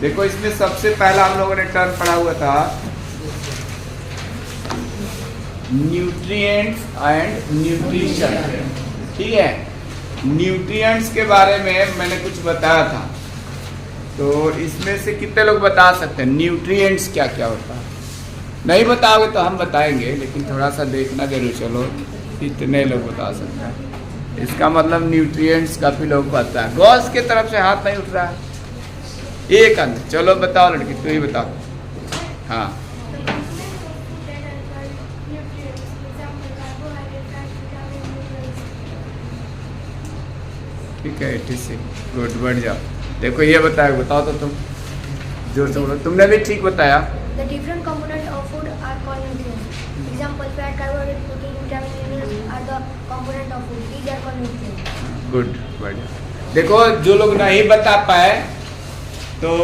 देखो इसमें सबसे पहला हम लोगों ने टर्म पढ़ा हुआ था न्यूट्रिएंट्स एंड न्यूट्रिशन। ठीक है, न्यूट्रिएंट्स के बारे में मैंने कुछ बताया था, तो इसमें से कितने लोग बता सकते हैं न्यूट्रिएंट्स क्या क्या होता है? नहीं बताओगे तो हम बताएंगे, लेकिन थोड़ा सा देखना जरूर। चलो कितने लोग बता सकते हैं? इसका मतलब न्यूट्रिएंट्स काफी लोग पता है। गॉस की तरफ से हाथ नहीं उठ रहा है, एक अंक। चलो बताओ लड़की, तू ही बताओ। हाँ, ठीक है, 86। गुड, बढ़ जाओ। देखो ये बताओ तो तुम जोर से बोलो। तुमने भी ठीक बताया। The different components of food are called nutrients. Example: fat, carbohydrate, protein, vitamin, minerals are the component of food. These are called nutrients. Good, बढ़िया। देखो जो लोग नहीं बता पाए तो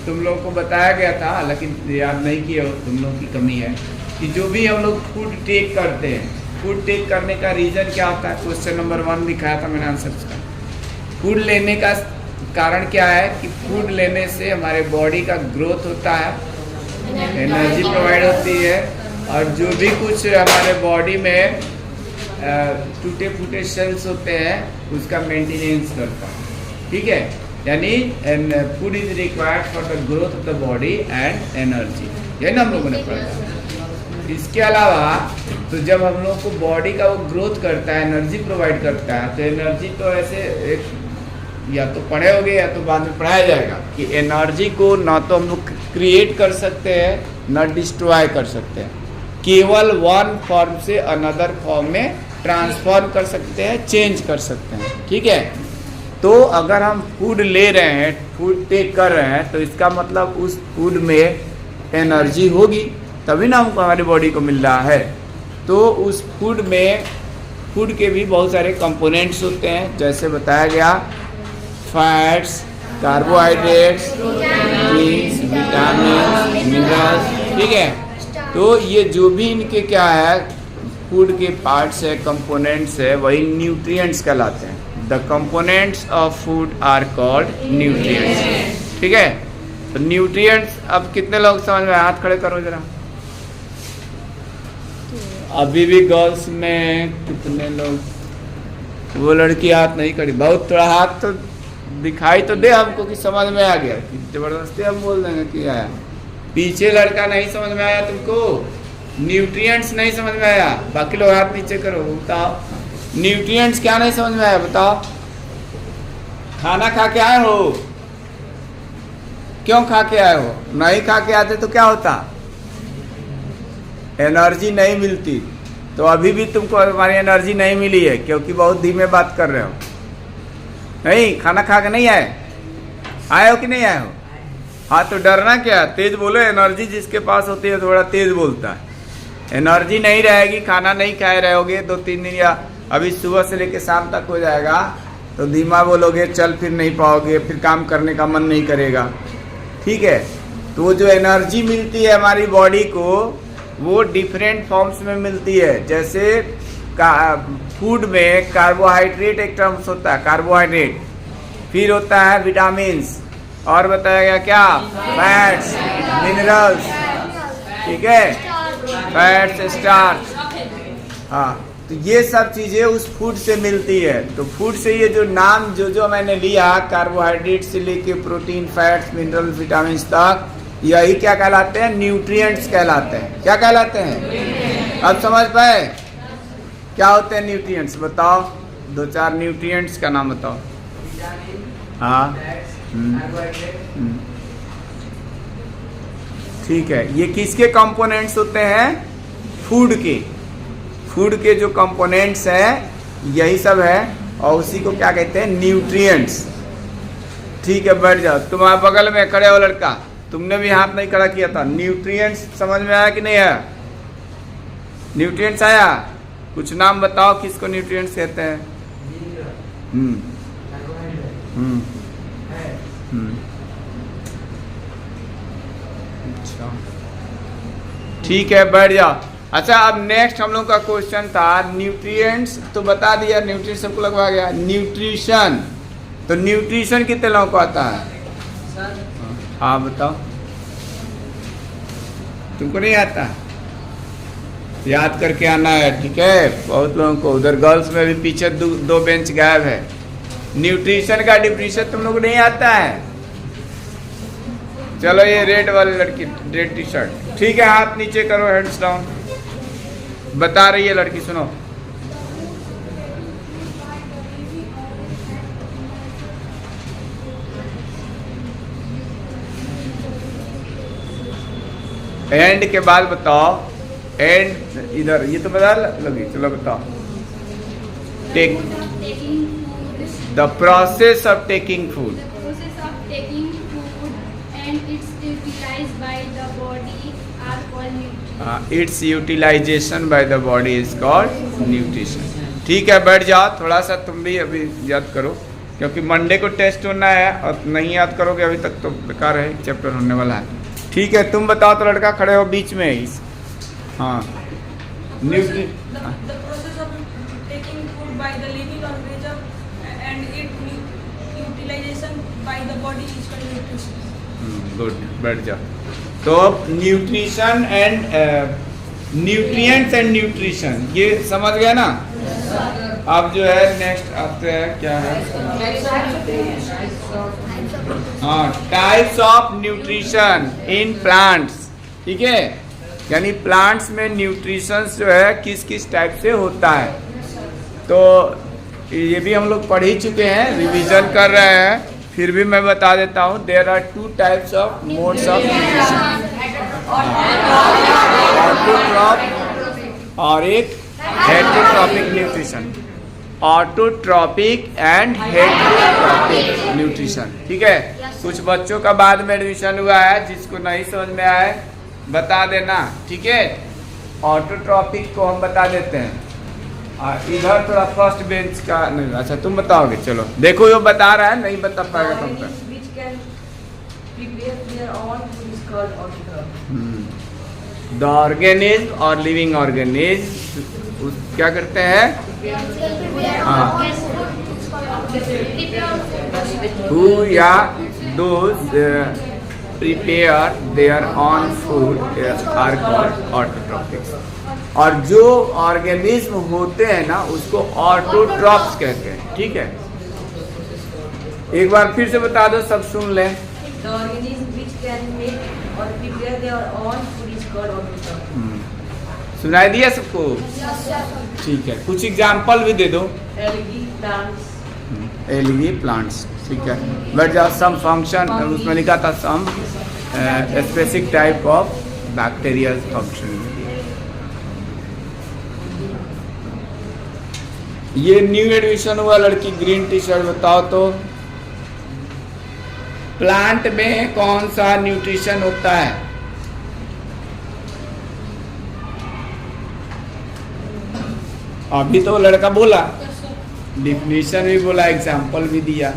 तुम लोग को बताया गया था, हालांकि याद नहीं किए हो, तुम लोग की कमी है कि जो भी हम लोग फूड टेक करते हैं, फूड टेक करने का रीज़न क्या होता है? क्वेश्चन नंबर 1 दिखाया था मैंने आंसर उसका। फूड लेने का कारण क्या है कि फूड लेने से हमारे बॉडी का ग्रोथ होता है, एनर्जी प्रोवाइड होती है, और जो भी कुछ हमारे बॉडी में टूटे फूटे सेल्स होते हैं उसका मेंटेनेंस करता है। ठीक है, यानी food is required for the growth of the body and energy, यही ना हम लोगों ने पढ़ा। इसके अलावा तो जब हम लोग को बॉडी का वो ग्रोथ करता है, एनर्जी प्रोवाइड करता है, तो एनर्जी तो ऐसे एक या तो पढ़े होगे या तो बाद में पढ़ाया जाएगा कि एनर्जी को ना तो हम लोग क्रिएट कर सकते हैं ना डिस्ट्रॉय कर सकते हैं, केवल वन फॉर्म से अनदर फॉर्म में ट्रांसफॉर्म कर सकते हैं, चेंज कर सकते हैं। ठीक है, तो अगर हम फूड ले रहे हैं, फूड टेक कर रहे हैं, तो इसका मतलब उस फूड में एनर्जी होगी, तभी ना हमको हमारी बॉडी को मिल रहा है। तो उस फूड में फूड के भी बहुत सारे कंपोनेंट्स होते हैं, जैसे बताया गया fats, carbohydrates, proteins, vitamin, minerals. ठीक है, तो ये जो भी इनके क्या है फूड के पार्ट्स है, कंपोनेंट्स है, वही न्यूट्रिएंट्स कहलाते हैं। The components of food are called nutrients. ठीक है, तो न्यूट्रिएंट्स अब कितने लोग समझ में? हाथ खड़े करो जरा। अभी भी गर्ल्स में कितने लोग? वो लड़की हाथ नहीं खड़ी, बहुत थोड़ा हाथ तो दिखाई तो दे हमको कि समझ में आ गया, कि जबरदस्ती हम बोल देंगे कि आया। पीछे लड़का नहीं समझ में आया तुमको? न्यूट्रिएंट्स नहीं समझ में आया? बाकी लोग हाथ नीचे करो, बताओ न्यूट्रिएंट्स क्या नहीं समझ में आया? बताओ। खाना खा के आए हो? क्यों खा के आए हो? नहीं खा के आते तो क्या होता? एनर्जी नहीं मिलती। तो अभी भी तुमको हमारी एनर्जी नहीं मिली है, क्योंकि बहुत धीमे बात कर रहे हो। नहीं, खाना खा के नहीं आए? आए हो कि नहीं आए हो? हाँ, तो डरना क्या, तेज बोलो। एनर्जी जिसके पास होती है थोड़ा तेज बोलता है। एनर्जी नहीं रहेगी, खाना नहीं खाए रहोगे 2-3 दिन, या अभी सुबह से लेकर शाम तक हो जाएगा, तो धीमा बोलोगे, चल फिर नहीं पाओगे, फिर काम करने का मन नहीं करेगा। ठीक है, तो वो जो एनर्जी मिलती है हमारी बॉडी को, वो डिफरेंट फॉर्म्स में मिलती है। जैसे फूड में कार्बोहाइड्रेट एक टर्म्स होता है, कार्बोहाइड्रेट, फिर होता है विटामिन्स, और बताया गया क्या? Fats, minerals. ठीक है, फैट्स, स्टार्च। हाँ, तो ये सब चीज़ें उस फूड से मिलती है। तो फूड से ये जो नाम जो मैंने लिया, कार्बोहाइड्रेट से लेके प्रोटीन, फैट्स, मिनरल्स, विटामिन्स तक, यही क्या कहलाते हैं? न्यूट्रिएंट्स कहलाते हैं। क्या कहलाते हैं? अब समझ पाए क्या होते हैं न्यूट्रिएंट्स? बताओ, 2-4 न्यूट्रिएंट्स का नाम बताओ। हाँ, ठीक है, ये किसके कंपोनेंट्स होते हैं? फूड के। फूड के जो कंपोनेंट्स हैं यही सब है, और उसी को क्या कहते हैं? न्यूट्रिएंट्स। ठीक है, बैठ जाओ। तुम्हारे बगल में खड़े हो लड़का, तुमने भी हाथ नहीं खड़ा किया था। न्यूट्रिएंट्स समझ में आया कि नहीं आया? न्यूट्रिएंट्स आया? कुछ नाम बताओ किसको न्यूट्रिएंट्स कहते हैं? अच्छा, ठीक है, बैठ जाओ। अच्छा, अब नेक्स्ट हम लोग का क्वेश्चन था न्यूट्रिएंट्स, तो बता दिया, न्यूट्रिएंट्स सबको लगवा गया। न्यूट्रिशन, तो न्यूट्रिशन कितने लोगों को आता है? हाँ बताओ, तुमको नहीं आता? याद करके आना है, ठीक है? बहुत लोगों को, उधर गर्ल्स में भी पीछे दो बेंच गायब है। न्यूट्रिशन का डिफिनीशन तुम लोग को नहीं आता है? चलो ये रेड वाली लड़की, रेड टी शर्ट, ठीक है, हाथ नीचे करो, हेड्स डाउन। बता रही है लड़की, सुनो। एंड के बाद बताओ, एंड इधर, ये तो बता लगी, चलो बताओ। Take the process of taking food, process of taking food and its utilized by the body are called nutrition. Its utilization by the body is called nutrition. ठीक है, बैठ जाओ, थोड़ा सा तुम भी अभी याद करो, क्योंकि मंडे को टेस्ट होना है और नहीं याद करोगे अभी तक तो बेकार है, चैप्टर होने वाला है। ठीक है, तुम बताओ तो। लड़का खड़े हो बीच में ही। हाँ, The process of taking food by the living organism and its utilization by the body is called nutrition. Good, बैठ जाओ। तो nutrition and nutrients and nutrition, ये समझ गया ना? अब जो है नेक्स्ट आते हैं, क्या है? हाँ, types of nutrition in plants, ठीक है? यानी प्लांट्स में न्यूट्रिशंस जो है किस किस टाइप से होता है, तो ये भी हम लोग पढ़ ही चुके हैं, रिवीजन कर रहे हैं, फिर भी मैं बता देता हूँ। There are two types of modes of nutrition, autotroph और एक heterotrophic nutrition. Autotrophic and heterotrophic nutrition, ठीक है? कुछ बच्चों का बाद में एडमिशन हुआ है, जिसको नहीं समझ में आए बता देना, ठीक है? ऑटोट्रॉपिक को हम बता देते हैं। इधर थोड़ा फर्स्ट बेंच का नहीं, अच्छा तुम बताओगे, चलो देखो, ये बता रहा है, नहीं बता पाएगा तुम तक। Which can prepare their own food is called autotroph. The organism और लिविंग ऑर्गेनिज्म क्या करते हैं? हाँ, हु या those prepare their own food are called autotrophs. और जो ऑर्गेनिज्म होते हैं ना, उसको ऑटोट्रॉप्स कहते हैं, ठीक है? एक बार फिर से बता दो, सब सुन लें। The organism which can make or prepare their own food is called autotroph. सुनाई दिया सबको? ठीक है, कुछ एग्जाम्पल भी दे दो। Algae, plants. एलगी प्लांट्स, ठीक है, बैठ जाओ। सम फंक्शन, उसमें लिखा था some specific type of bacteria function. ये न्यू एडमिशन हुआ लड़की, ग्रीन टी शर्ट, बताओ तो प्लांट में कौन सा न्यूट्रिशन होता है? अभी तो लड़का बोला, डिफिनीशन भी बोला, एग्जाम्पल भी दिया।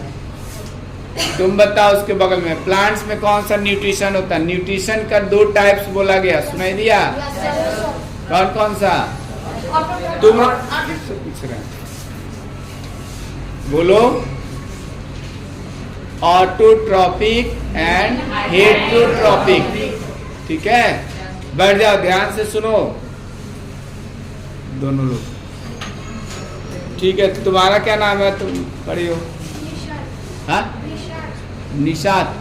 तुम बताओ उसके बगल में, प्लांट्स में कौन सा न्यूट्रिशन होता है? न्यूट्रिशन का दो टाइप्स बोला गया, सुनाई दिया? कौन कौन सा? तुम बोलो। ऑटोट्रॉपिक एंड हेटेरोट्रॉपिक, ठीक है? बैठ जाओ, ध्यान से सुनो दोनों लोग, ठीक है? तो तुम्हारा क्या नाम है, तुम पढ़ी हो? हाँ, निशात।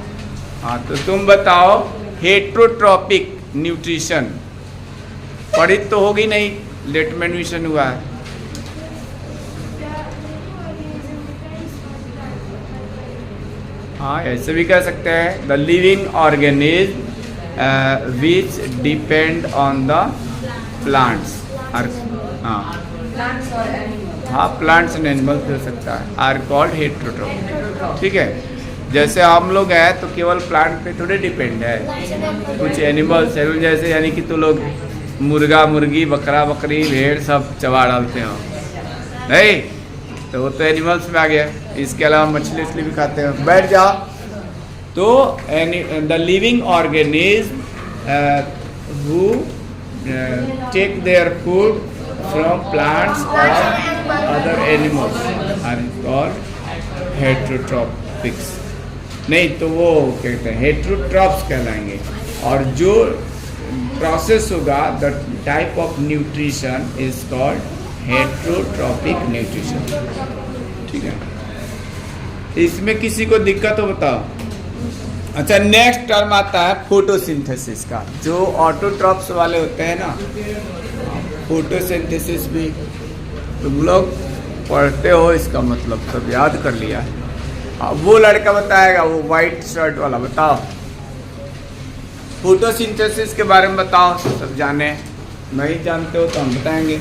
हाँ, तो तुम बताओ हेटेरोट्रॉपिक न्यूट्रिशन पढ़ी तो होगी नहीं, लेट में एडमिशन हुआ है। हाँ, ऐसे भी कह सकते हैं, the living organism which depend on the plants. हाँ Plants or animals. हाँ, प्लांट्स एंड एनिमल्स हो सकता है, आर कॉल्ड हेटेरोट्रॉपिक, ठीक है? जैसे हम लोग हैं तो केवल प्लांट पे थोड़े डिपेंड है, कुछ एनिमल्स है, जैसे यानी कि तो लोग मुर्गा मुर्गी बकरा बकरी भेड़ सब चबा डालते हो, नहीं? तो वो तो एनिमल्स में आ गया। इसके अलावा मछली उछली भी खाते हैं। बैठ जाओ। तो the living organism who take their food from plants और other animals are called heterotrophics. नहीं तो वो कहते हैं हेटेरोट्रॉप्स कहलाएंगे। और जो प्रोसेस होगा the type of nutrition is called heterotrophic nutrition. ठीक है, इसमें किसी को दिक्कत हो बताओ। अच्छा, नेक्स्ट टर्म आता है फोटोसिंथेसिस का। जो ऑटोट्रॉप्स वाले होते हैं ना, फोटोसिंथेसिस भी तुम लोग पढ़ते हो, इसका मतलब सब याद कर लिया। वो लड़का बताएगा, वो वाइट शर्ट वाला, बताओ फोटोसिंथेसिस के बारे में बताओ। सब जाने, नहीं जानते हो तो हम बताएंगे।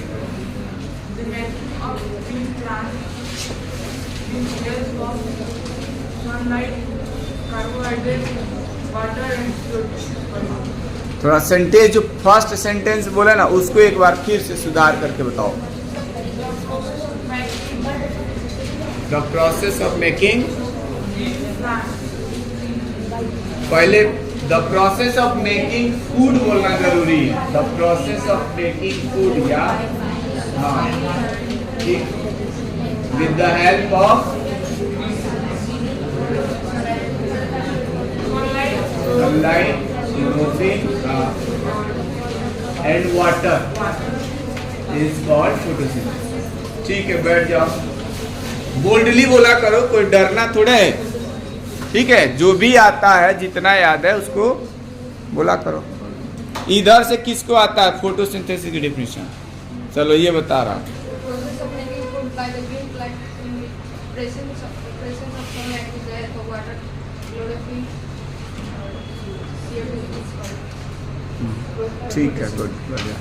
थोड़ा सेंटेंस, जो फर्स्ट सेंटेंस बोले ना उसको एक बार फिर से सुधार करके बताओ। द प्रोसेस ऑफ मेकिंग, पहले the process of making food बोलना जरूरी है। The process of making food, या हाँ, with the help of sunlight, and water is called photosynthesis। ठीक है, बैठ जाओ। बोल्डली बोला करो, कोई डरना थोड़ा है। ठीक है, जो भी आता है जितना याद है उसको बोला करो। इधर से किसको आता है फोटोसिंथेसिस की डेफिनेशन? चलो ये बता रहा हूँ। ठीक है, गुड, बढ़िया।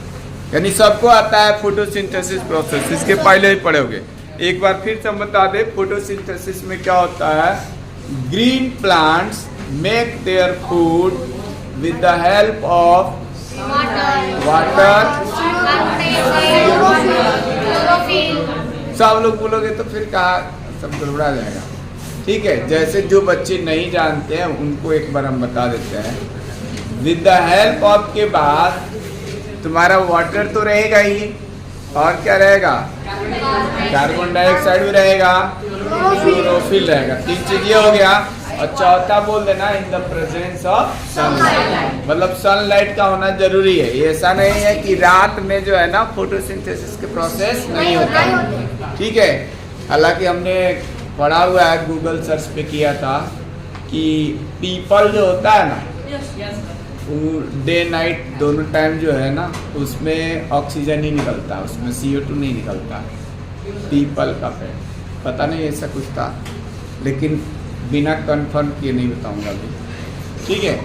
यानी सबको आता है फोटोसिंथेसिस प्रोसेस, इसके पहले ही पढ़े होगे। एक बार फिर से हम बता दें, फोटोसिंथेसिस में क्या होता है। Green plants make their food with the help of water. सब लोग बोलोगे तो फिर कहा सब गड़बड़ा जाएगा। ठीक है, जैसे जो बच्चे नहीं जानते हैं उनको एक बार हम बता देते हैं। विद द हेल्प ऑफ के बाद तुम्हारा वाटर तो रहेगा ही, और क्या रहेगा? कार्बन डाइऑक्साइड भी रहेगा, क्लोरोफिल रहेगा। 3 चीज ये हो गया। और चौथा बोल देना in the presence of sunlight, मतलब सनलाइट का होना जरूरी है। ये ऐसा नहीं है कि रात में जो है ना फोटोसिंथेसिस के प्रोसेस नहीं होता है। ठीक है, हालांकि हमने पढ़ा हुआ है, गूगल सर्च पे किया था कि पीपल जो होता है ना, डे नाइट दोनों टाइम जो है ना उसमें ऑक्सीजन ही निकलता है, उसमें CO2 नहीं निकलता। पीपल का पेड़, पता नहीं ऐसा कुछ था, लेकिन बिना कंफर्म किए नहीं बताऊंगा अभी। ठीक है,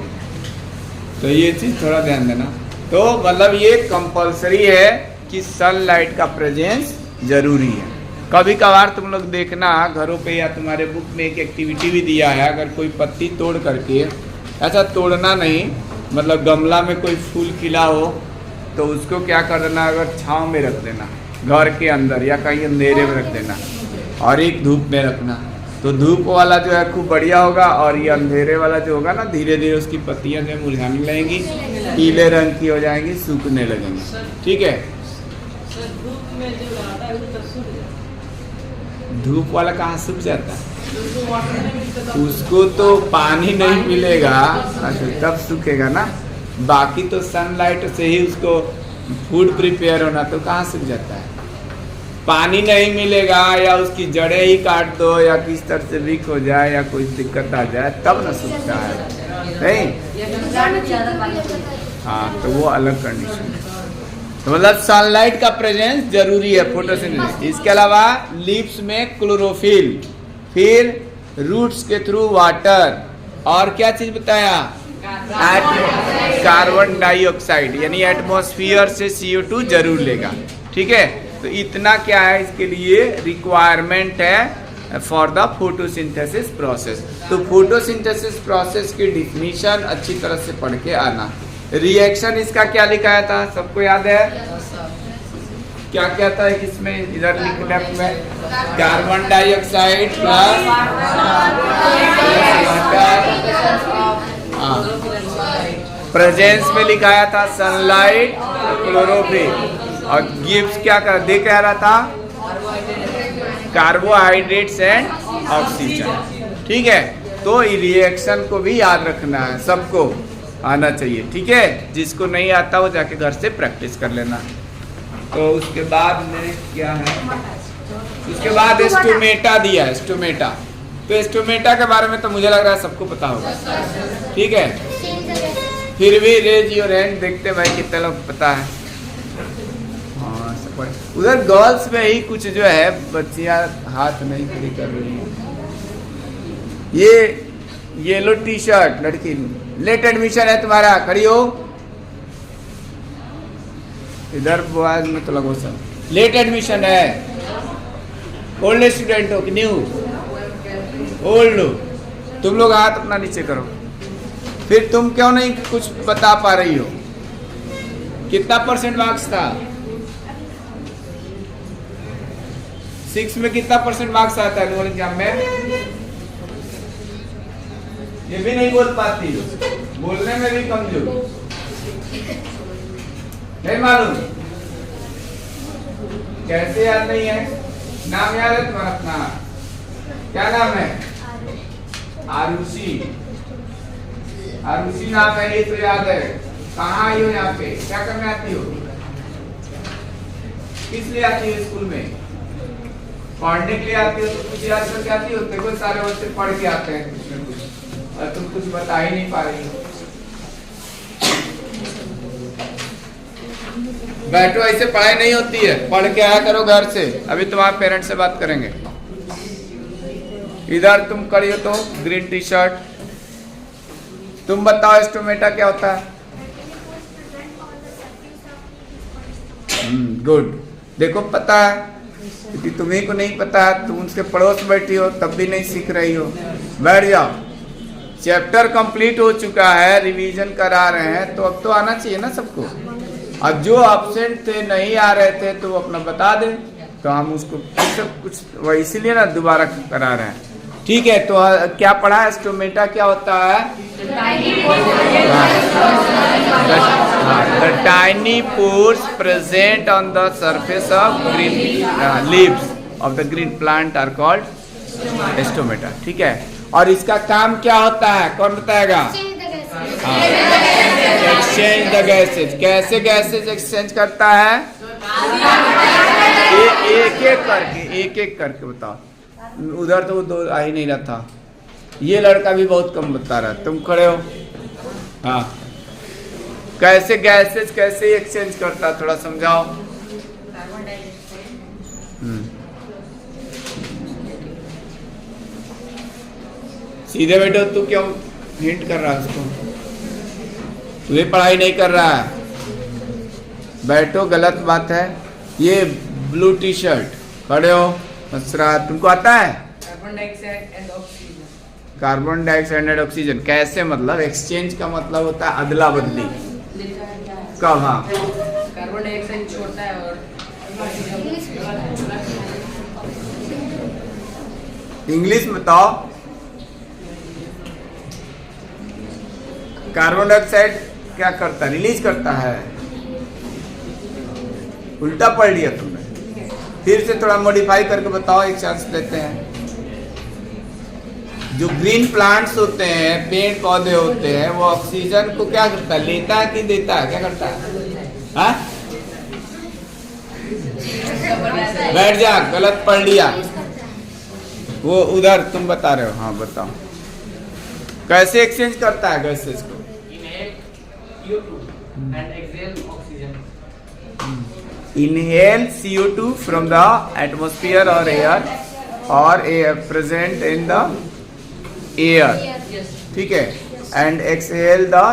तो ये चीज़ थोड़ा ध्यान देना। तो मतलब ये कंपलसरी है कि सनलाइट का प्रेजेंस जरूरी है। कभी कभार तुम लोग देखना घरों पे या तुम्हारे बुक में एक एक्टिविटी भी दिया है, अगर कोई पत्ती तोड़ करके, ऐसा तोड़ना नहीं, मतलब गमला में कोई फूल खिला हो तो उसको क्या कर देना, अगर छांव में रख देना घर के अंदर या कहीं अंधेरे में रख देना, और एक धूप में रखना, तो धूप वाला जो है खूब बढ़िया होगा, और ये अंधेरे वाला जो होगा ना धीरे धीरे उसकी पत्तियां जो मुरझाने लगेंगी, पीले रंग की हो जाएंगी, सूखने लगेंगी। ठीक है, धूप वाला कहाँ सूख जाता है? उसको तो पानी नहीं मिलेगा, अच्छा तब सूखेगा ना। बाकी तो सनलाइट से ही उसको फूड प्रिपेयर होना, तो कहाँ सूख जाता है? पानी नहीं मिलेगा या उसकी जड़ें ही काट दो या किस तरह से वीक हो जाए या कोई दिक्कत आ जाए तब ना सूखता है, नहीं? हाँ, तो वो अलग कंडीशन है। तो मतलब सनलाइट का प्रेजेंस जरूरी है फोटोसिंथेसिस। इसके अलावा लीव्स में क्लोरोफिल, फिर रूट्स के थ्रू वाटर, और क्या चीज बताया? कार्बन डाइऑक्साइड, यानी एटमॉस्फेयर से CO2 जरूर लेगा। ठीक है, तो इतना क्या है इसके लिए रिक्वायरमेंट है फॉर द फोटोसिंथेसिस प्रोसेस। तो फोटोसिंथेसिस प्रोसेस की डिफिनीशन अच्छी तरह से पढ़ के आना। रिएक्शन इसका क्या लिखाया था, सबको याद है? क्या क्या था इसमें? इधर लिखने में कार्बन डाइऑक्साइड प्लस प्रेजेंस में लिखाया था सनलाइट, क्लोरोफिल, और गिव्स क्या दे कह रहा था? Carbohydrates and oxygen. ठीक है, तो रिएक्शन को भी याद रखना है, सबको आना चाहिए, ठीक है। जिसको नहीं आता वो जाके घर से प्रैक्टिस कर लेना। तो उसके बाद में क्या है, उसके बाद एस्टोमेटा दिया है, एस्टोमेटा। तो एस्टोमेटा के बारे में तो मुझे लग रहा है सबको पता होगा, ठीक है। फिर भी रेज योर हैंड, देखते भाई कितने लोग पता है। हाँ सब उधर गर्ल्स में ही कुछ जो है बच्चियां हाथ नहीं खड़ी कर रही हैं। ये येलो टी शर्ट लड़की, लेट एडमिशन है तुम्हारा, खड़ी हो। इधर बॉयज में तो लगो सर, लेट एडमिशन है। ओल्ड स्टूडेंट हो कि न्यू? ओल्ड हो। तुम लोग हाथ अपना नीचे करो। फिर तुम क्यों नहीं कुछ बता पा रही हो? कितना % मार्क्स था? 6 में कितना % मार्क्स आता है एनुअल एग्जाम में? ये भी नहीं बोल पाती हो, बोलने में भी कमजोर, नहीं मालूम कैसे याद नहीं है? नाम याद है तुम्हारा अपना? क्या नाम है? आरुषि। आरुषि नाम है, ये तो याद है। कहाँ आई हो यहाँ पे? क्या करने आती हो? किस लिए आती हो स्कूल में? पढ़ने के लिए आती हो तो कुछ याद करके आती हो? देखो सारे बच्चे पढ़ के आते हैं कुछ न कुछ, और तुम कुछ बता ही नहीं पा रही हो। बैठो, ऐसे पढ़ाई नहीं होती है, पढ़ के आया करो घर से। अभी तुम्हारे पेरेंट्स से बात करेंगे। इधर तुम खड़ी हो तो ग्रीन टी शर्ट। तुम बताओ एस्टोमेटा क्या होता है? गुड। देखो पता है, क्योंकि तुम्हें को नहीं पता है, तुम उनके पड़ोस बैठी हो तब भी नहीं सीख रही हो। बैठ जाओ, चैप्टर कंप्लीट हो चुका है, रिवीजन करा रहे हैं, तो अब तो आना चाहिए ना सबको। अब जो एब्सेंट थे, नहीं आ रहे थे, तो अपना बता दें, तो हम उसको सब कुछ वही इसीलिए ना दोबारा करा रहे हैं, ठीक है। तो क्या पढ़ा है? एस्टोमेटा क्या होता है? The tiny pores present on the surface of green leaves of the green plant are called stomata, ठीक है। और इसका काम क्या होता है, कौन बताएगा? Exchange the gases. कैसे गैसेज एक्सचेंज करता है? एक एक करके बताओ। उधर तो दो आ ही नहीं रहा था। ये लड़का भी बहुत कम बता रहा है, तुम खड़े हो। हाँ, कैसे गैसेज कैसे एक्सचेंज करता है, थोड़ा समझाओ। सीधे बैठो, तू क्यों हिंट कर रहा है उसको? तुझे पढ़ाई नहीं कर रहा है, बैठो, गलत बात है। ये ब्लू टी शर्ट, खड़े हो। मसरा, तुमको आता है? कार्बन डाइऑक्साइड एंड ऑक्सीजन कैसे, मतलब एक्सचेंज का मतलब होता है अदला बदली। कब? हाँ, कार्बन डाइऑक्साइड छोड़ता है और इंग्लिश में बताओ। कार्बन डाइऑक्साइड क्या करता है? रिलीज करता है। उल्टा पढ़ लिया तुमने, फिर से थोड़ा मॉडिफाई करके बताओ, एक चांस लेते हैं। जो ग्रीन प्लांट्स होते हैं, पेड़ पौधे होते हैं, वो ऑक्सीजन को क्या करता है? लेता है कि देता है? क्या करता है? हाँ? बैठ जा, गलत पढ़ लिया। वो उधर तुम बता रहे हो। हाँ बताओ, कैसे एक्सचेंज करता है गैसेस को? Inhale CO2 from the atmosphere or air present in the air, ठीक है, and exhale the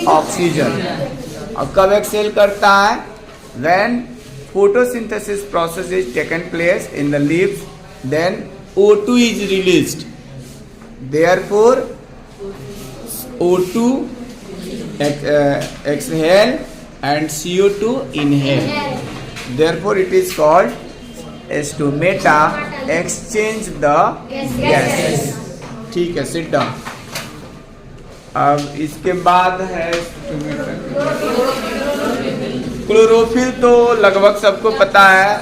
oxygen. अब कब एक्सेल करता है? When photosynthesis process is taken place in the leaves, then O2 is released. Therefore, O2 exhale and CO2 inhale. Therefore, it is called estomata, exchange the gases. ठीक है, sit down. अब इसके बाद है क्लोरोफिल। तो लगभग सबको पता है।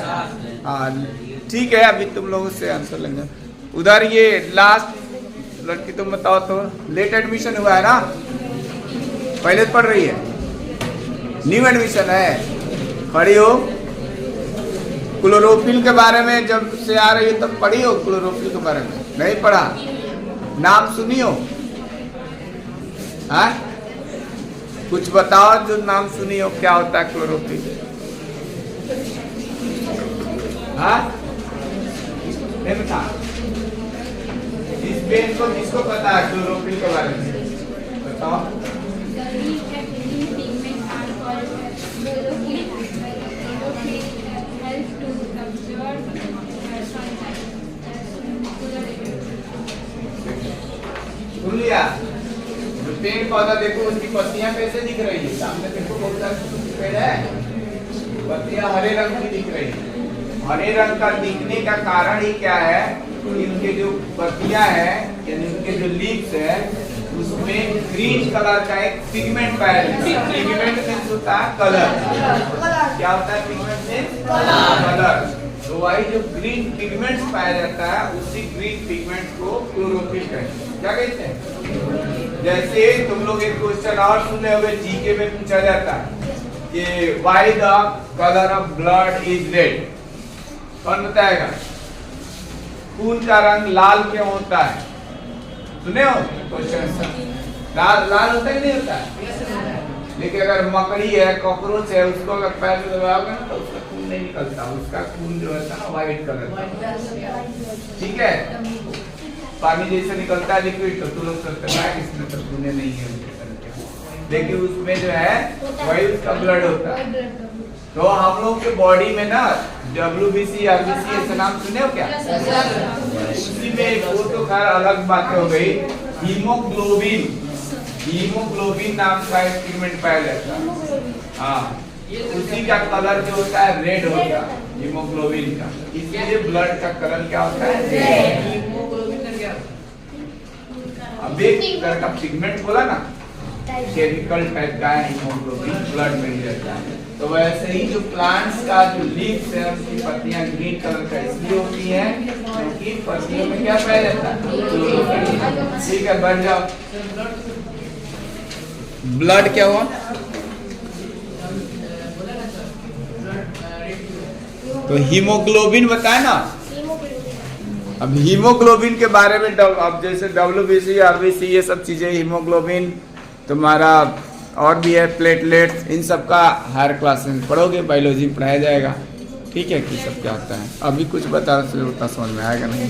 हाँ ठीक है, अभी तुम लोगों से आंसर लेंगे। उधर ये लास्ट लड़की तुम बताओ तो, लेट एडमिशन हुआ है ना, पहले से पढ़ रही है, न्यू एडमिशन है, पढ़ी हो। क्लोरोफिल के बारे में जब से आ रही हो तब पढ़ी हो क्लोरोफिल के बारे में? नहीं पढ़ा, नाम सुनी हो? हाँ, कुछ बताओ जो नाम सुनी हो, क्या होता है क्लोरोफिल? हाँ, नहीं बता। इस पेन को किसको पता है क्लोरोफिल के बारे में? बताओ। The leaf acting pigments are called chlorophyll. Chlorophyll helps to absorb sunlight. सुन लिया? जो पेड़ पौधा देखो उसकी पत्तियां कैसे दिख रही है? सामने देखो बहुत सारे पेड़ है, पत्तियां हरे रंग की दिख रही है। हरे रंग का दिखने का कारण ही क्या है? इनके जो पत्तियां हैं यानी उनके जो लीव्स है उसमें ग्रीन कलर का एक पिगमेंट पाया जाता है। पिगमेंट मींस होता है कलर। क्या होता है पिगमेंट मींस? कलर। तो वही जो ग्रीन पिगमेंट्स पाया जाता है उसी ग्रीन पिगमेंट्स को क्लोरोफिल कहते हैं। क्या कहते हैं? जैसे तुम लोग एक क्वेश्चन और सुने होंगे, जीके में पूछा जाता है कि why the colour of blood is red. कौन बताएगा? खून का रंग लाल क्यों होता है? सुने हो क्वेश्चन? लाल लाल होता है नहीं होता है? लेकिन अगर मकड़ी है, कॉकरोच है, उसको अगर पैर में दबाओगे ना तो उसका खून नहीं निकलता, उसका खून जो है ना व्हाइट कलर का, ठीक है, पानी जैसे निकलता है लिक्विड, तो तुम लोग सोचते हैं इसमें तो खून नहीं है, लेकिन उसमें जो है वही उसका ब्लड होता है। तो हम लोग के बॉडी में ना WBC RBC ऐसे नाम सुने हो क्या? उसी में वो तो खैर अलग बातें हो गई। हीमोग्लोबिन, हीमोग्लोबिन नाम का एक पिगमेंट पाया जाता है। हाँ, उसी का कलर जो होता है रेड होता है, हीमोग्लोबिन का। इसलिए ब्लड का कलर क्या होता है? रेड। अब एक तरह का पिगमेंट बोला ना, केमिकल टाइप का है हीमोग्लोबिन, ब्लड में रहता है। तो वैसे ही जो प्लांट्स का जो लीव्स है उसकी पत्तियां ग्रीन कलर का इसलिए होती है क्योंकि पत्तियों में क्या पाया जाता है? ठीक है, बढ़ जाओ। ब्लड क्या हुआ? तो हीमोग्लोबिन बताए ना। अब हीमोग्लोबिन के बारे में अब जैसे WBC RBC ये सब चीजें, हीमोग्लोबिन तुम्हारा और भी है, प्लेटलेट्स, इन सब का हायर क्लास में पढ़ोगे, बायोलॉजी में पढ़ाया जाएगा, ठीक है, कि सब क्या होता है। अभी कुछ बता उतना समझ में आएगा नहीं।